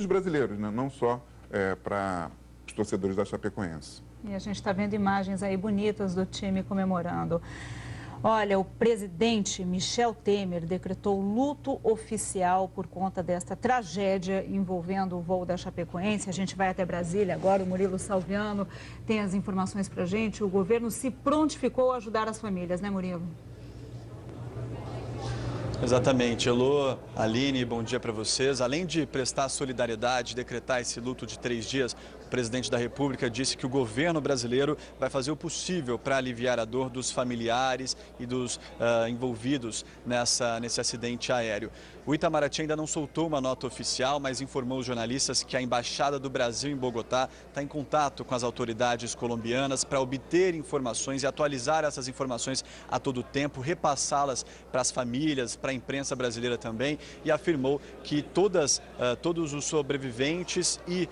todos os brasileiros, né? Não só para os torcedores da Chapecoense. E a gente está vendo imagens aí bonitas do time comemorando. Olha, o presidente Michel Temer decretou luto oficial por conta desta tragédia envolvendo o voo da Chapecoense. A gente vai até Brasília agora, o Murilo Salviano tem as informações para a gente. O governo se prontificou a ajudar as famílias, né, Murilo? Exatamente. Elô, Aline, bom dia para vocês. Além de prestar solidariedade, decretar esse luto de 3 dias, o presidente da República disse que o governo brasileiro vai fazer o possível para aliviar a dor dos familiares e dos envolvidos nesse acidente aéreo. O Itamaraty ainda não soltou uma nota oficial, mas informou os jornalistas que a Embaixada do Brasil em Bogotá está em contato com as autoridades colombianas para obter informações e atualizar essas informações a todo tempo, repassá-las para as famílias, para a imprensa brasileira também, e afirmou que todos os sobreviventes e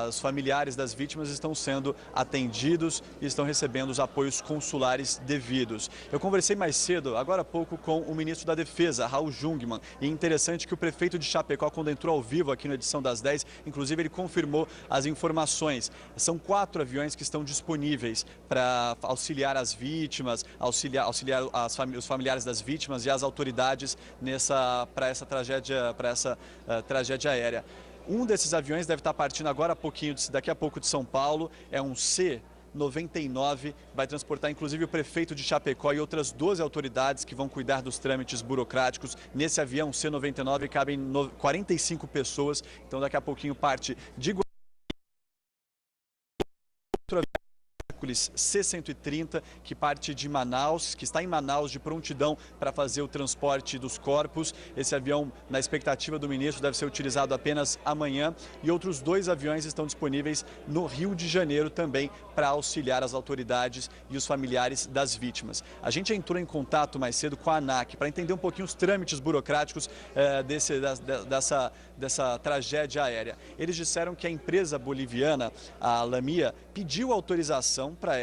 os familiares das vítimas estão sendo atendidos e estão recebendo os apoios consulares devidos. Eu conversei mais cedo, agora há pouco, com o ministro da Defesa, Raul Jungmann, e é interessante que o prefeito de Chapecó, quando entrou ao vivo aqui na edição das 10, inclusive ele confirmou as informações. São 4 aviões que estão disponíveis para auxiliar as vítimas, auxiliar os familiares das vítimas e as autoridades para essa tragédia aérea. Um desses aviões deve estar partindo agora daqui a pouco de São Paulo, é um C-99, vai transportar inclusive o prefeito de Chapecó e outras 12 autoridades que vão cuidar dos trâmites burocráticos. Nesse avião C-99 cabem 45 pessoas, então daqui a pouquinho parte de C-130, que parte de Manaus, que está em Manaus de prontidão para fazer o transporte dos corpos. Esse avião, na expectativa do ministro, deve ser utilizado apenas amanhã. E outros 2 aviões estão disponíveis no Rio de Janeiro também para auxiliar as autoridades e os familiares das vítimas. A gente entrou em contato mais cedo com a ANAC para entender um pouquinho os trâmites burocráticos dessa tragédia aérea. Eles disseram que a empresa boliviana, a Lamia, pediu autorização para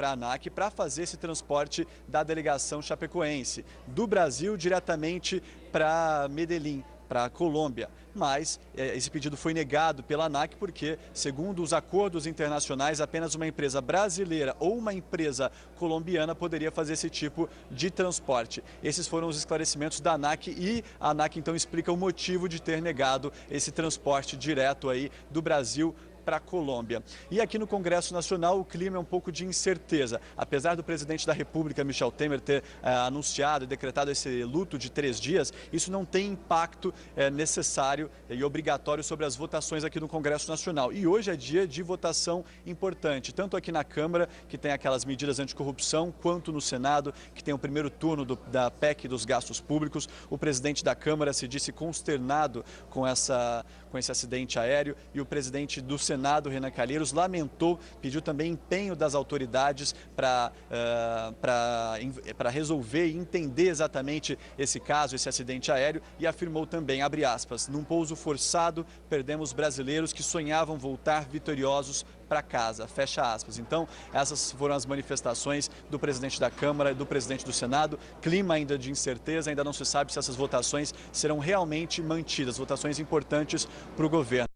a ANAC, para fazer esse transporte da delegação chapecoense, do Brasil diretamente para Medellín, para a Colômbia. Mas esse pedido foi negado pela ANAC porque, segundo os acordos internacionais, apenas uma empresa brasileira ou uma empresa colombiana poderia fazer esse tipo de transporte. Esses foram os esclarecimentos da ANAC e a ANAC então explica o motivo de ter negado esse transporte direto aí do Brasil para a Colômbia. E aqui no Congresso Nacional o clima é um pouco de incerteza. Apesar do presidente da República, Michel Temer, ter anunciado e decretado esse luto de 3 dias, isso não tem impacto necessário e obrigatório sobre as votações aqui no Congresso Nacional. E hoje é dia de votação importante, tanto aqui na Câmara, que tem aquelas medidas anticorrupção, quanto no Senado, que tem o primeiro turno da PEC dos gastos públicos. O presidente da Câmara se disse consternado com esse acidente aéreo e o presidente do Senado, Renan Calheiros, lamentou, pediu também empenho das autoridades para resolver e entender exatamente esse caso, esse acidente aéreo, e afirmou também, abre aspas, num pouso forçado, perdemos brasileiros que sonhavam voltar vitoriosos para casa, fecha aspas. Então, essas foram as manifestações do presidente da Câmara e do presidente do Senado. Clima ainda de incerteza, ainda não se sabe se essas votações serão realmente mantidas, votações importantes para o governo.